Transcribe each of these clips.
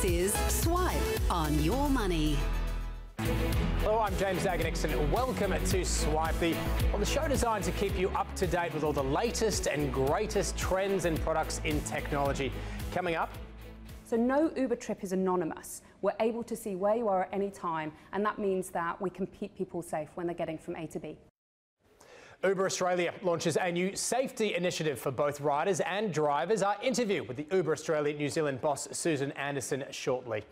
This is Swipe on Your Money. Hello, I'm James Daggar-Nickson. Welcome to Swipe, the show designed to keep you up to date with all the latest and greatest trends and products in technology. Coming up. So no Uber trip is anonymous. We're able to see where you are at any time, and that means that we can keep people safe when they're getting from A to B. Uber Australia launches a new safety initiative for both riders and drivers. Our interview with the Uber Australia New Zealand boss Susan Anderson shortly.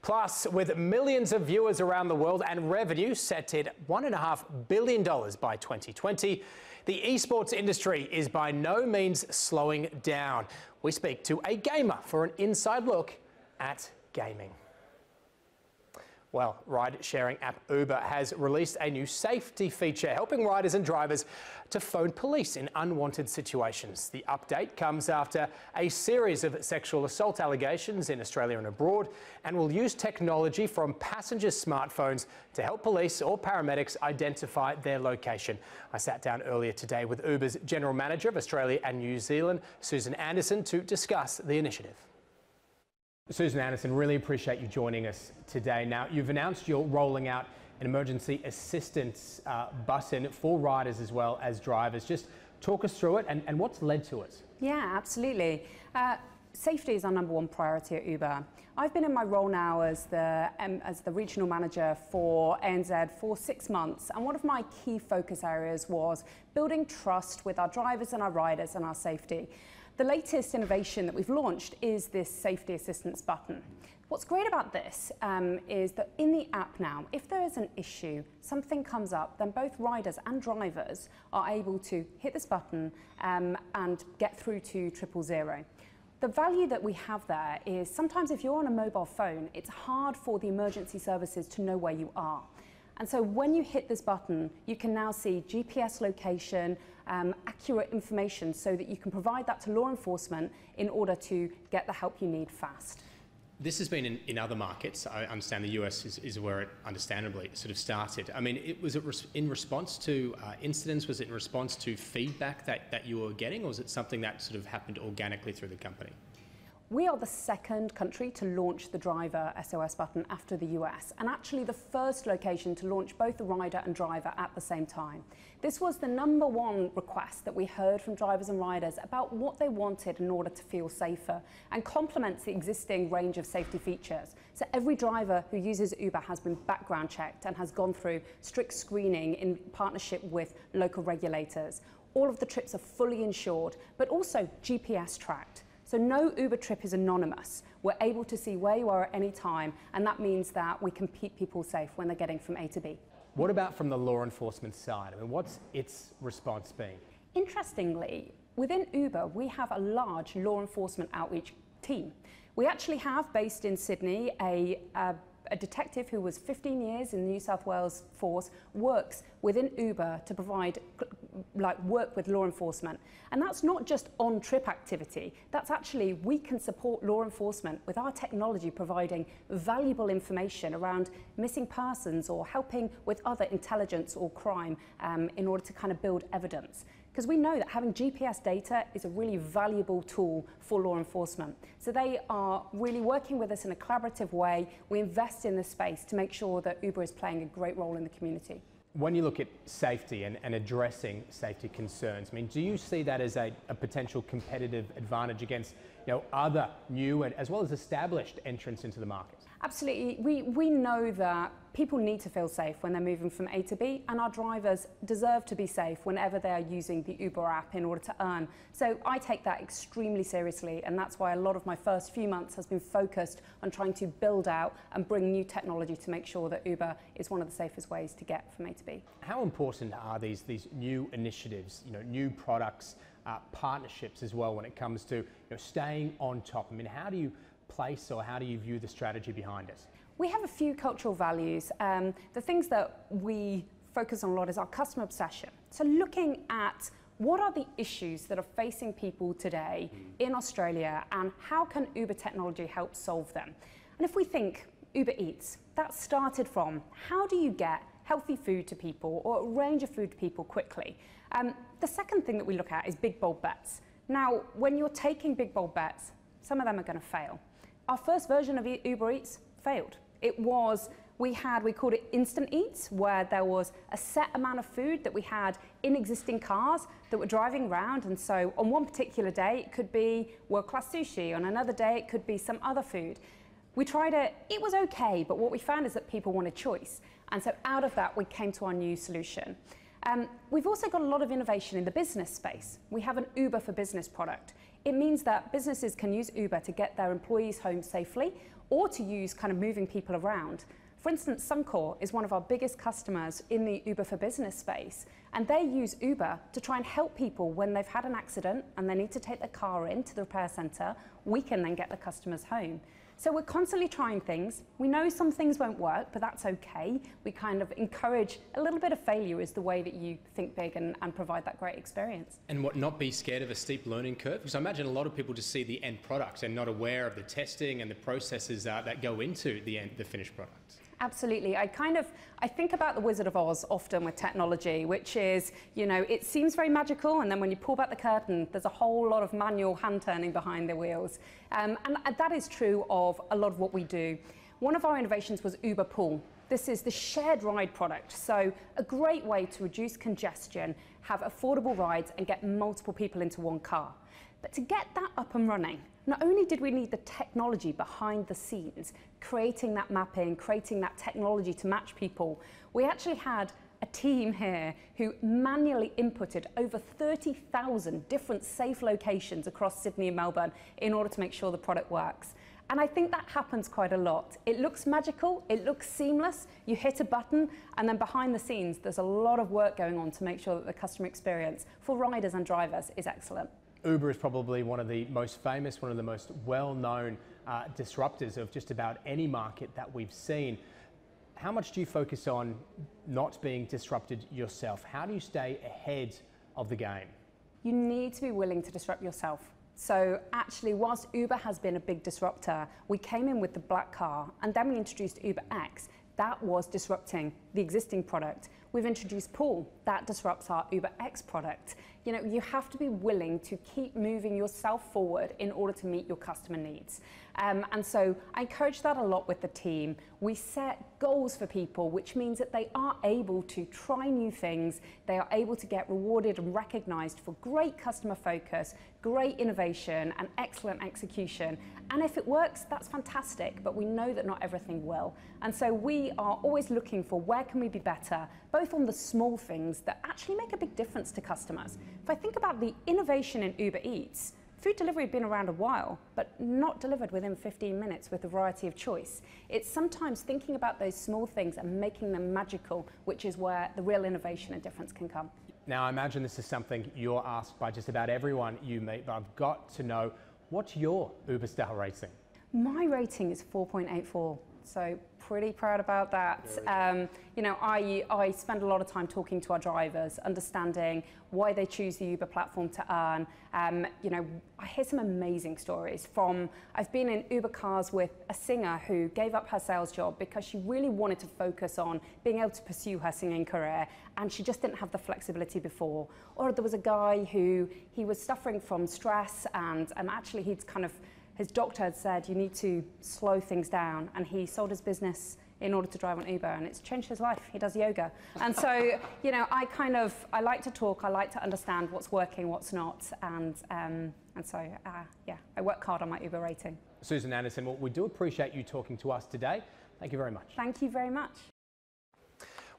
Plus, with millions of viewers around the world and revenue set at $1.5 billion by 2020, the esports industry is by no means slowing down. We speak to a gamer for an inside look at gaming. Well, ride-sharing app Uber has released a new safety feature helping riders and drivers to phone police in unwanted situations. The update comes after a series of sexual assault allegations in Australia and abroad, and will use technology from passengers' smartphones to help police or paramedics identify their location. I sat down earlier today with Uber's General Manager of Australia and New Zealand, Susan Anderson, to discuss the initiative. Susan Anderson, really appreciate you joining us today. Now, you've announced you're rolling out an emergency assistance button for riders as well as drivers. Just talk us through it and what's led to it. Yeah, absolutely. Safety is our #1 priority at Uber. I've been in my role now as the regional manager for ANZ for 6 months, and one of my key focus areas was building trust with our drivers and our riders and our safety. The latest innovation that we've launched is this safety assistance button. What's great about this is that in the app now, if there is an issue, something comes up, then both riders and drivers are able to hit this button and get through to 000. The value that we have there is sometimes if you're on a mobile phone, it's hard for the emergency services to know where you are. And so when you hit this button, you can now see GPS location, accurate information so that you can provide that to law enforcement in order to get the help you need fast. This has been in other markets. I understand the US is where it understandably sort of started. I mean, was it in response to incidents? Was it in response to feedback that you were getting, or was it something that sort of happened organically through the company? We are the second country to launch the driver SOS button after the US, and actually the first location to launch both the rider and driver at the same time. This was the #1 request that we heard from drivers and riders about what they wanted in order to feel safer, and complements the existing range of safety features. So every driver who uses Uber has been background checked and has gone through strict screening in partnership with local regulators. All of the trips are fully insured, but also GPS tracked. So no Uber trip is anonymous. We're able to see where you are at any time, and that means that we can keep people safe when they're getting from A to B. What about from the law enforcement side? I mean, what's its response been? Interestingly, within Uber, we have a large law enforcement outreach team. We actually have, based in Sydney, a detective who was 15 years in the New South Wales force, works within Uber to provide work with law enforcement. And that's not just on-trip activity, that's actually, we can support law enforcement with our technology providing valuable information around missing persons or helping with other intelligence or crime in order to kind of build evidence. Because we know that having GPS data is a really valuable tool for law enforcement. So they are really working with us in a collaborative way. We invest in this space to make sure that Uber is playing a great role in the community. When you look at safety and addressing safety concerns, I mean, do you see that as a potential competitive advantage against other new and as well as established entrants into the market? Absolutely. We know that people need to feel safe when they're moving from A to B, and our drivers deserve to be safe whenever they are using the Uber app in order to earn. So I take that extremely seriously, and that's why a lot of my first few months has been focused on trying to build out and bring new technology to make sure that Uber is one of the safest ways to get from A to B. How important are these new initiatives, new products, partnerships as well when it comes to staying on top? I mean, how do you place or how do you view the strategy behind it? We have a few cultural values. The things that we focus on a lot is our customer obsession. So looking at what are the issues that are facing people today in Australia and how can Uber technology help solve them? And if we think Uber Eats, that started from how do you get healthy food to people or a range of food to people quickly? The second thing that we look at is big, bold bets. Now, when you're taking big, bold bets, some of them are going to fail. our first version of Uber Eats failed. We called it Instant Eats, where there was a set amount of food that we had in existing cars that were driving around. And so on one particular day, it could be world-class sushi. On another day, it could be some other food. We tried it, it was okay, but what we found is that people wanted choice. And so out of that, we came to our new solution. We've also got a lot of innovation in the business space. We have an Uber for Business product. It means that businesses can use Uber to get their employees home safely or to use kind of moving people around. For instance, Suncor is one of our biggest customers in the Uber for Business space, and they use Uber to try and help people when they've had an accident and they need to take their car into the repair centre. We can then get the customers home. So we're constantly trying things. We know some things won't work, but that's okay. We kind of encourage a little bit of failure is the way that you think big and provide that great experience. And not be scared of a steep learning curve? Because I imagine a lot of people just see the end product and not aware of the testing and the processes that go into the finished product. Absolutely. I think about the Wizard of Oz often with technology, which is, it seems very magical, and then when you pull back the curtain, there's a whole lot of manual hand turning behind the wheels. And that is true of a lot of what we do. One of our innovations was Uber Pool. This is the shared ride product. So a great way to reduce congestion, have affordable rides, and get multiple people into one car. But to get that up and running, not only did we need the technology behind the scenes, creating that mapping, creating that technology to match people, we actually had a team here who manually inputted over 30,000 different safe locations across Sydney and Melbourne in order to make sure the product works. And I think that happens quite a lot. It looks magical, it looks seamless, you hit a button, and then behind the scenes, there's a lot of work going on to make sure that the customer experience for riders and drivers is excellent. Uber is probably one of the most famous, one of the most well-known disruptors of just about any market that we've seen. How much do you focus on not being disrupted yourself? How do you stay ahead of the game? You need to be willing to disrupt yourself. So actually, whilst Uber has been a big disruptor, we came in with the black car, and then we introduced Uber X. That was disrupting the existing product. We've introduced Pool. That disrupts our Uber X product. You have to be willing to keep moving yourself forward in order to meet your customer needs. And so I encourage that a lot with the team. We set goals for people, which means that they are able to try new things. They are able to get rewarded and recognized for great customer focus, great innovation, and excellent execution. And if it works, that's fantastic, but we know that not everything will. And so we are always looking for where can we be better, both on the small things that actually make a big difference to customers. If I think about the innovation in Uber Eats, food delivery had been around a while, but not delivered within 15 minutes with a variety of choice. It's sometimes thinking about those small things and making them magical, which is where the real innovation and difference can come. Now, I imagine this is something you're asked by just about everyone you meet, but I've got to know, what's your Uber star rating? My rating is 4.84. So pretty proud about that. I spend a lot of time talking to our drivers, understanding why they choose the Uber platform to earn. I hear some amazing stories I've been in Uber cars with a singer who gave up her sales job because she really wanted to focus on being able to pursue her singing career, and she just didn't have the flexibility before. Or there was a guy he was suffering from stress, and actually his doctor had said, you need to slow things down, and he sold his business in order to drive on Uber, and it's changed his life. He does yoga. And so, I like to talk, I like to understand what's working, what's not, and so, I work hard on my Uber rating. Susan Anderson, well, we do appreciate you talking to us today. Thank you very much. Thank you very much.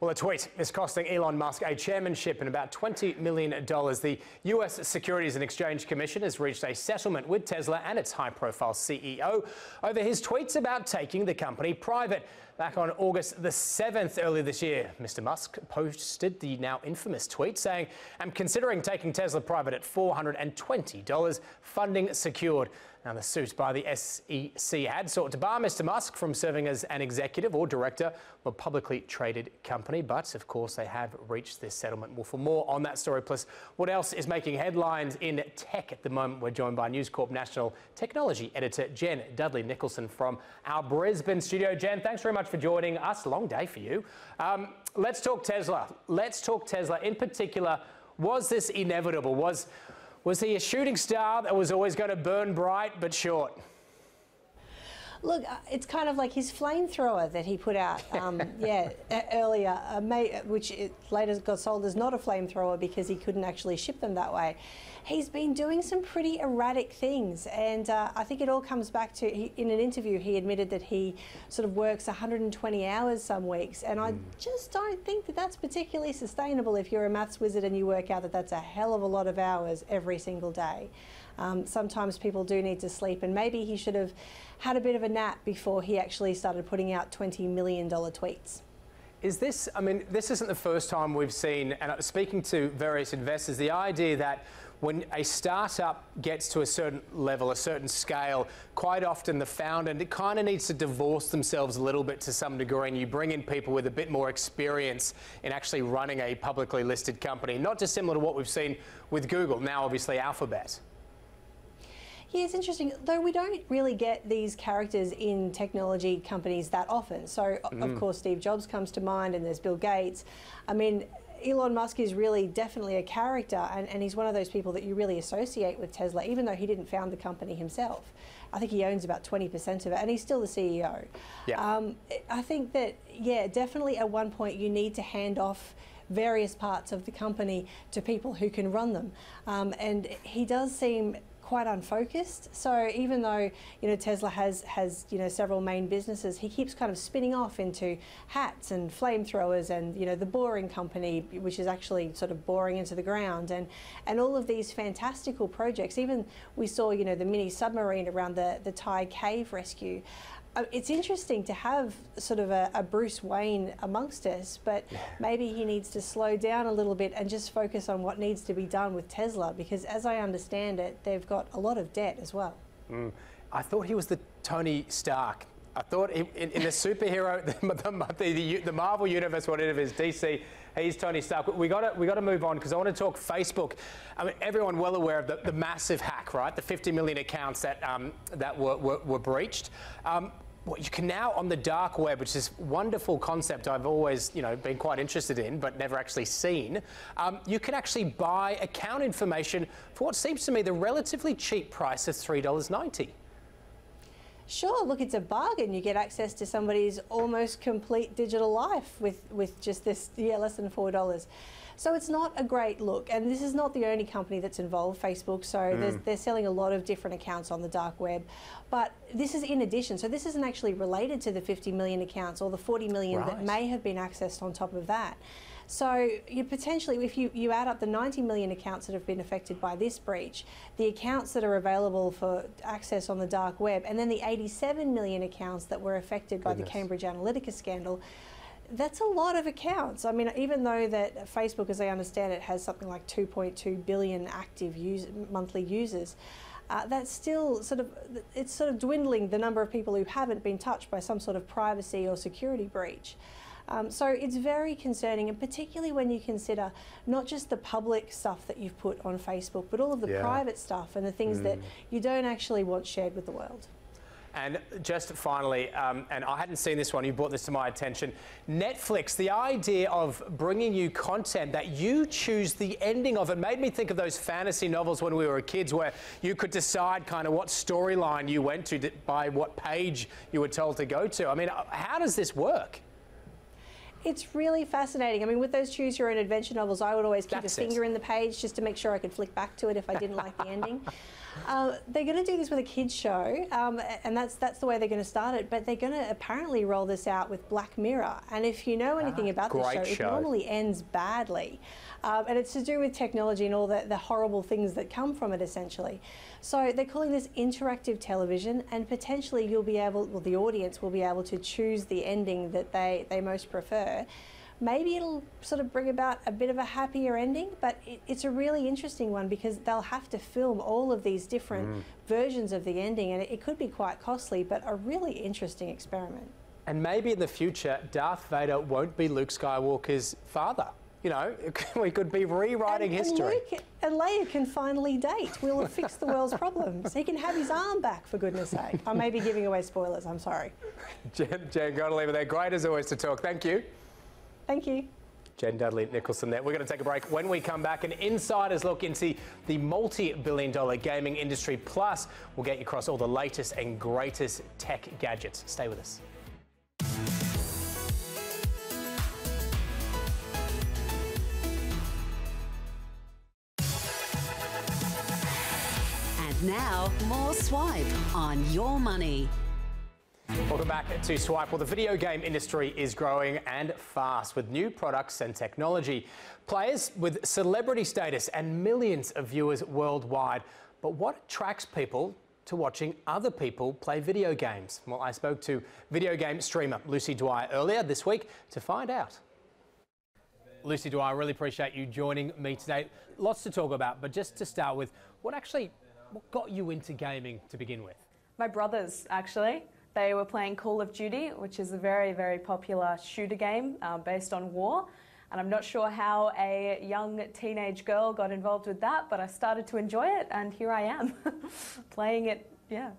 Well, a tweet is costing Elon Musk a chairmanship and about $20 million. The US Securities and Exchange Commission has reached a settlement with Tesla and its high-profile CEO over his tweets about taking the company private. Back on August the 7th earlier this year, Mr. Musk posted the now infamous tweet saying, "I'm considering taking Tesla private at $420, funding secured." Now, the suit by the SEC had sought to bar Mr. Musk from serving as an executive or director of a publicly traded company, but of course they have reached this settlement. Well, for more on that story, plus what else is making headlines in tech at the moment, we're joined by News Corp National Technology Editor James Daggar-Nickson from our Brisbane studio. Jen, thanks very much for joining us. Long day for you. Let's talk Tesla. Let's talk Tesla. In particular, was this inevitable? Was he a shooting star that was always going to burn bright but short? Look, it's kind of like his flamethrower that he put out earlier, which later got sold as not a flamethrower because he couldn't actually ship them that way. He's been doing some pretty erratic things, and I think it all comes back to, in an interview, he admitted that he sort of works 120 hours some weeks, and I just don't think that that's particularly sustainable if you're a maths wizard and you work out that that's a hell of a lot of hours every single day. Sometimes people do need to sleep, and maybe he should have had a bit of a nap before he actually started putting out $20 million tweets. Is this, I mean, this isn't the first time we've seen, and speaking to various investors, the idea that when a startup gets to a certain level, a certain scale, quite often the founder kind of needs to divorce themselves a little bit to some degree, and you bring in people with a bit more experience in actually running a publicly listed company, not dissimilar to what we've seen with Google, now obviously Alphabet. Yeah, it's interesting, though we don't really get these characters in technology companies that often. So, of course, Steve Jobs comes to mind, and there's Bill Gates. I mean, Elon Musk is really definitely a character, and he's one of those people that you really associate with Tesla, even though he didn't found the company himself. I think he owns about 20% of it, and he's still the CEO. Yeah. I think that, yeah, definitely at one point you need to hand off various parts of the company to people who can run them. And he does seem quite unfocused. So even though, you know, Tesla has you know, several main businesses, he keeps kind of spinning off into hats and flamethrowers and, you know, the boring company, which is actually sort of boring into the ground, and all of these fantastical projects. Even we saw, you know, the mini submarine around the Thai cave rescue. It's interesting to have sort of a Bruce Wayne amongst us, but maybe he needs to slow down a little bit and just focus on what needs to be done with Tesla, because as I understand it, they've got a lot of debt as well. I thought he was the Tony Stark. I thought in the superhero, the Marvel universe, whatever it is, DC, he's Tony Stark. We got to move on, because I want to talk Facebook. I mean, everyone well aware of the massive hack, right? The 50 million accounts that were breached. Well, you can now, on the dark web, which is a wonderful concept I've always, you know, been quite interested in, but never actually seen, you can actually buy account information for what seems to me the relatively cheap price of $3.90. Sure, look, it's a bargain. You get access to somebody's almost complete digital life with just this, less than $4. So it's not a great look, and this is not the only company that's involved, Facebook, so they're selling a lot of different accounts on the dark web. But this is in addition, so this isn't actually related to the 50 million accounts or the 40 million that may have been accessed on top of that. So you potentially, if you add up the 90 million accounts that have been affected by this breach, the accounts that are available for access on the dark web, and then the 87 million accounts that were affected by the Cambridge Analytica scandal, that's a lot of accounts. I mean, even though that Facebook, as I understand it, has something like 2.2 billion active monthly users, that's still it's sort of dwindling the number of people who haven't been touched by some sort of privacy or security breach. So it's very concerning, and particularly when you consider not just the public stuff that you've put on Facebook, but all of the private stuff and the things that you don't actually want shared with the world. And just finally, and I hadn't seen this one, you brought this to my attention, Netflix, the idea of bringing you content that you choose the ending of. It made me think of those fantasy novels when we were kids, where you could decide kind of what storyline you went to by what page you were told to go to. I mean, how does this work? It's really fascinating. I mean, with those choose your own adventure novels, I would always keep a finger in the page just to make sure I could flick back to it if I didn't like the ending. They're going to do this with a kids show, and that's the way they're going to start it. But they're going to apparently roll this out with Black Mirror. And if you know anything about this show, it normally ends badly. And it's to do with technology and all the horrible things that come from it, essentially. So they're calling this interactive television, and potentially you'll be able, well, the audience will be able to choose the ending that they most prefer. Maybe it'll sort of bring about a bit of a happier ending, but it's a really interesting one, because they'll have to film all of these different versions of the ending, and it could be quite costly, but a really interesting experiment. And maybe in the future, Darth Vader won't be Luke Skywalker's father. You know, we could be rewriting history. And Leia can finally date. We'll have fixed the world's problems. He can have his arm back, for goodness sake. I may be giving away spoilers, I'm sorry. Jen, got to leave it there. Great as always to talk. Thank you. Thank you. James Daggar-Nickson there. We're going to take a break. When we come back, an insider's look into the multi-billion-dollar gaming industry. Plus, we'll get you across all the latest and greatest tech gadgets. Stay with us. And now, more Swipe on Your Money. Welcome back to Swipe. Well, the video game industry is growing and fast with new products and technology. Players with celebrity status and millions of viewers worldwide. But what attracts people to watching other people play video games? Well, I spoke to video game streamer Lucy Dwyer earlier this week to find out. Lucy Dwyer, I really appreciate you joining me today. Lots to talk about, but just to start with, what got you into gaming to begin with? My brothers, actually. They were playing Call of Duty, which is a very, very popular shooter game based on war. And I'm not sure how a young teenage girl got involved with that, but I started to enjoy it, and here I am, playing it, yeah.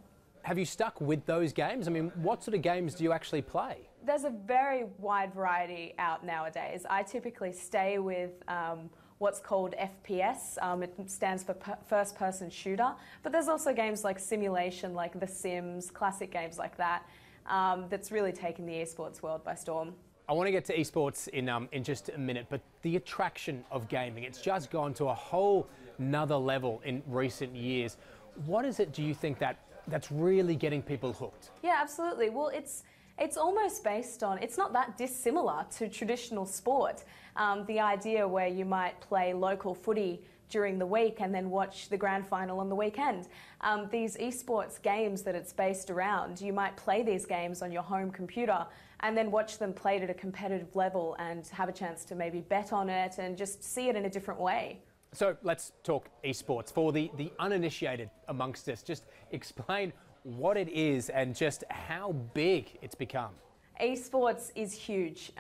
Have you stuck with those games? I mean, what sort of games do you actually play? There's a very wide variety out nowadays. I typically stay with what's called FPS. It stands for first person shooter, but there's also games like simulation, like The Sims, classic games like that, that's really taken the esports world by storm. I want to get to esports in just a minute, but the attraction of gaming, it's just gone to a whole nother level in recent years. What is it, do you think, that's really getting people hooked? Yeah, absolutely. Well, it's almost based on, it's not that dissimilar to traditional sport. The idea where you might play local footy during the week and then watch the grand final on the weekend. These esports games that it's based around, you might play these games on your home computer and then watch them played at a competitive level and have a chance to maybe bet on it and just see it in a different way. So let's talk esports. For the uninitiated amongst us, just explain what it is and just how big it's become. Esports is huge.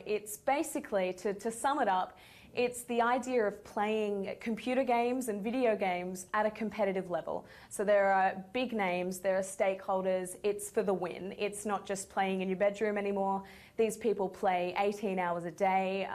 It's basically, to sum it up, it's the idea of playing computer games and video games at a competitive level. So there are big names, there are stakeholders, it's for the win. It's not just playing in your bedroom anymore. These people play 18 hours a day.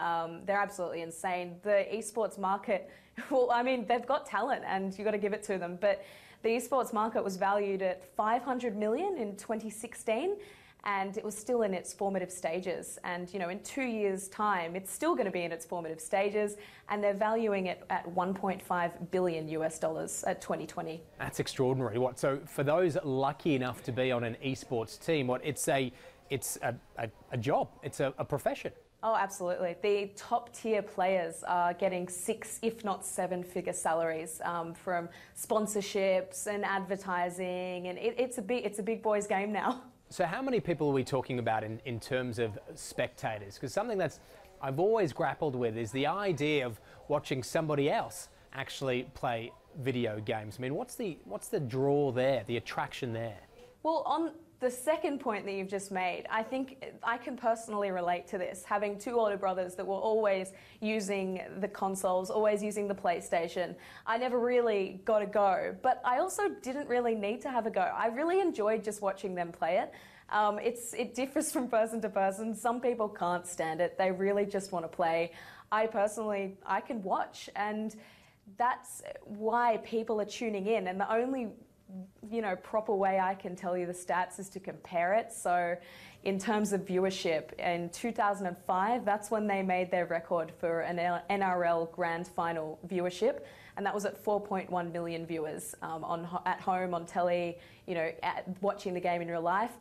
They're absolutely insane. The esports market, well, I mean, they've got talent and you've got to give it to them. But the esports market was valued at $500 million in 2016. And it was still in its formative stages. And, you know, in 2 years' time, it's still going to be in its formative stages, and they're valuing it at $1.5 billion US at 2020. That's extraordinary. So for those lucky enough to be on an esports team, it's a job, it's a profession. Oh, absolutely. The top tier players are getting 6, if not 7-figure salaries from sponsorships and advertising, and it's a big boys game now. So how many people are we talking about in terms of spectators? Because something I've always grappled with is the idea of watching somebody else actually play video games. I mean, what's the draw there, the attraction there? Well, on the second point that you've just made, I think I can personally relate to this, having 2 older brothers that were always using the consoles, always using the PlayStation. I never really got a go, but I also didn't really need to have a go. I really enjoyed just watching them play it. It differs from person to person. Some people can't stand it. They really just want to play. I can watch, and that's why people are tuning in. And the only proper way I can tell you the stats is to compare it. So in terms of viewership, in 2005, that's when they made their record for an NRL Grand Final viewership, and that was at 4.1 million viewers at home, on telly, watching the game in real life.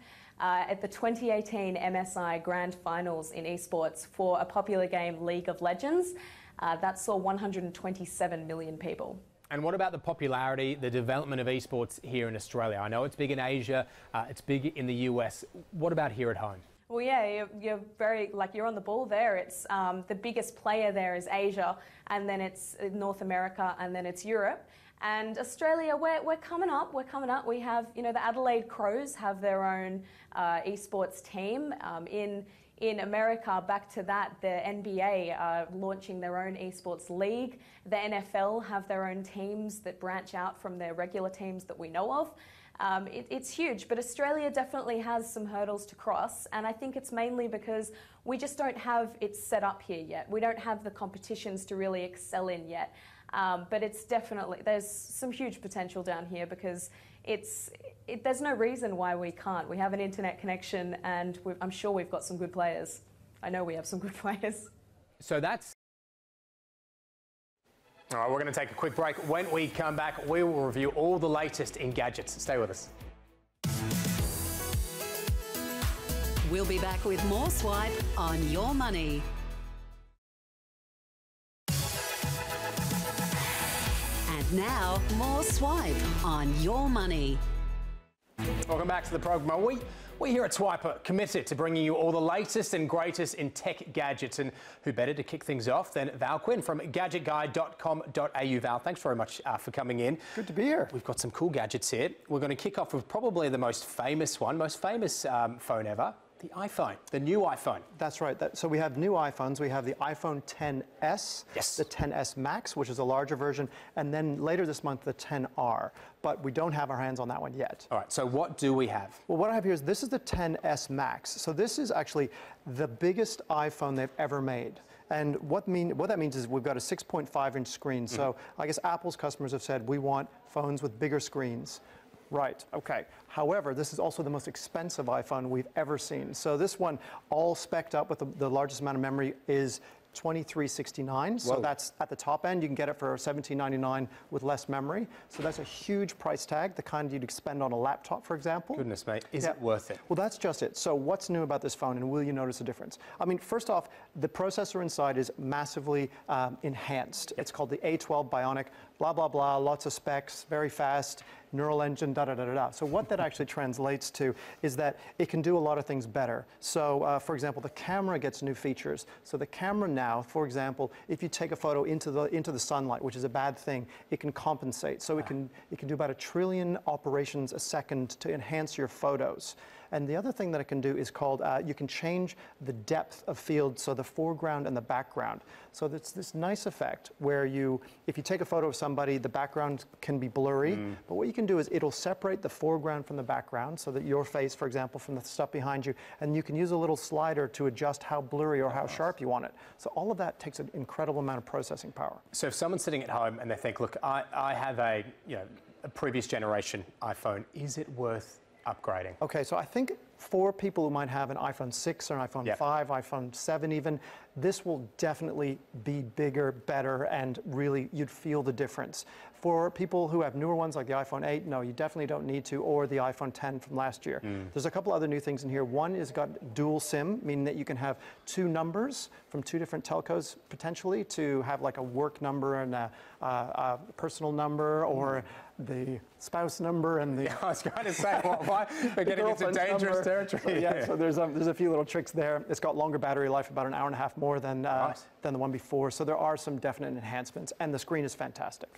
At the 2018 MSI Grand Finals in esports for a popular game, League of Legends, that saw 127 million people. And what about the popularity, the development of esports here in Australia? I know it's big in Asia, it's big in the US. What about here at home? Well, yeah, you're on the ball there. It's the biggest player there is Asia, and then it's North America, and then it's Europe. And Australia, we're coming up. We have, the Adelaide Crows have their own esports team. In America, back to that, the NBA are launching their own esports league. The NFL have their own teams that branch out from their regular teams that we know of. It's huge, but Australia definitely has some hurdles to cross, and I think it's mainly because we just don't have it set up here yet. We don't have the competitions to really excel in yet. But it's definitely, there's some huge potential down here because there's no reason why we can't. We have an internet connection and I'm sure we've got some good players. I know we have some good players. So that's... All right, we're going to take a quick break. When we come back, we will review all the latest in gadgets. Stay with us. We'll be back with more Swipe on Your Money. And now, more Swipe on Your Money. Welcome back to the program. We here at Swipe are committed to bringing you all the latest and greatest in tech gadgets. And who better to kick things off than Val Quinn from gadgetguide.com.au. Val, thanks very much for coming in. Good to be here. We've got some cool gadgets here. We're going to kick off with probably the most famous phone ever. The iPhone, the new iPhone. That's right. So we have new iPhones. We have the iPhone XS, yes, the XS Max, which is a larger version, and then later this month, the XR. But we don't have our hands on that one yet. All right, so what do we have? Well, what I have here is this is the XS Max. So this is actually the biggest iPhone they've ever made. And what that means is we've got a 6.5-inch screen. So I guess Apple's customers have said, we want phones with bigger screens. Right, okay. However, this is also the most expensive iPhone we've ever seen. So this one, all spec'd up with the largest amount of memory, is $2369. So that's at the top end. You can get it for $1799 with less memory. So that's a huge price tag, the kind you'd spend on a laptop, for example. Goodness, mate. Is it worth it? Well, that's just it. So what's new about this phone, and will you notice a difference? I mean, first off, the processor inside is massively enhanced. It's called the A12 Bionic, blah, blah, blah, lots of specs, very fast, neural engine, da-da-da-da-da. So what that actually translates to is that it can do a lot of things better. So, for example, the camera gets new features. So the camera now, for example, if you take a photo into the sunlight, which is a bad thing, it can compensate. So it can do about 1 trillion operations a second to enhance your photos. And the other thing that it can do is called, you can change the depth of field, so the foreground and the background. So it's this nice effect where if you take a photo of somebody, the background can be blurry, but what you can do is it'll separate the foreground from the background, so that your face, for example, from the stuff behind you, and you can use a little slider to adjust how blurry or how sharp you want it. So all of that takes an incredible amount of processing power. So if someone's sitting at home and they think, look, I have a previous generation iPhone, is it worth upgrading? Okay, so I think for people who might have an iPhone 6 or an iPhone 5, iPhone 7 even, this will definitely be bigger, better, and really you'd feel the difference. For people who have newer ones like the iPhone 8, no, you definitely don't need to, or the iPhone 10 from last year. There's a couple other new things in here. One is got dual SIM, meaning that you can have 2 numbers from 2 different telcos potentially to have like a work number and a personal number, or the spouse number and the... I was going to say, why we're getting into dangerous territory. So there's a few little tricks there. It's got longer battery life, about 1.5 hours more than the one before. So there are some definite enhancements, and the screen is fantastic.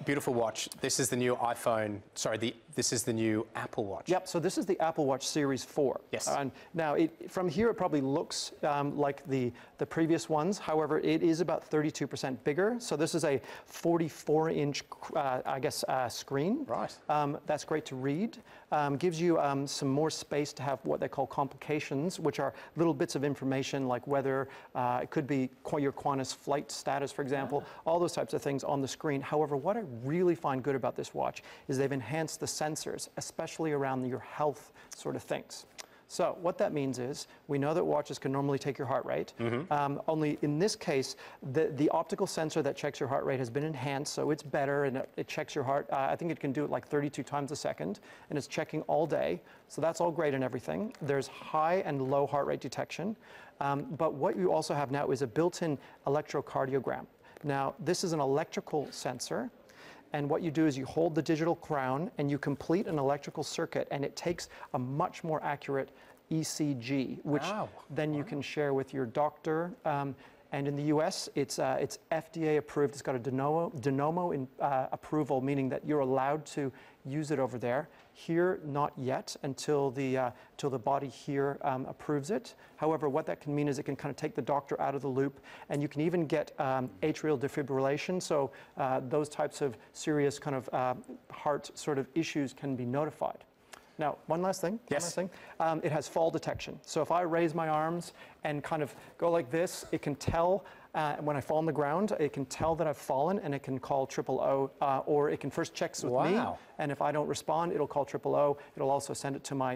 Beautiful watch. This is the new iPhone. Sorry, this is the new Apple Watch. Yep. So this is the Apple Watch Series 4. Yes. Now, from here, it probably looks like the previous ones. However, it is about 32% bigger. So this is a 44-inch, screen. Right. That's great to read. Gives you some more space to have what they call complications, which are little bits of information like whether it could be your Qantas flight status, for example, all those types of things on the screen. However, what I really find good about this watch is they've enhanced the sensors, especially around your health sort of things. So what that means is we know that watches can normally take your heart rate. Only in this case, the optical sensor that checks your heart rate has been enhanced, so it's better, and it checks your heart. I think it can do it like 32 times a second, and it's checking all day. So that's all great and everything. There's high and low heart rate detection. But what you also have now is a built-in electrocardiogram. Now, this is an electrical sensor. And what you do is you hold the digital crown and you complete an electrical circuit, and it takes a much more accurate ECG, which then you can share with your doctor. And in the US, it's FDA approved. It's got a de novo approval, meaning that you're allowed to use it over there. Here, not yet, until the body here approves it. However, what that can mean is it can kind of take the doctor out of the loop, and you can even get atrial defibrillation. So those types of serious kind of heart sort of issues can be notified. Now, one last thing. Yes. It has fall detection. So if I raise my arms and kind of go like this, it can tell when I fall on the ground, it can tell that I've fallen, and it can call 000, or it can first check with me, and if I don't respond, it'll call 000. It'll also send it to my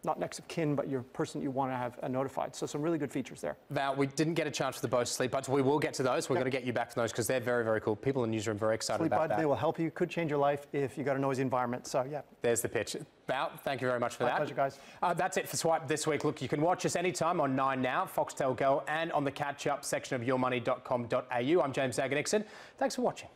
not next of kin, but your person you want to have notified. So some really good features there. Val, we didn't get a chance for the Bose Sleepbuds. We will get to those. We're going to get you back to those because they're very, very cool. People in the newsroom very excited about that. They will help you. Could change your life if you got a noisy environment. So yeah. There's the pitch. Val, thank you very much for that. My pleasure, guys. That's it for Swipe this week. Look, you can watch us anytime on 9 Now, Foxtel Go, and on the catch-up section of yourmoney.com.au. I'm James Daggar-Nickson. Thanks for watching.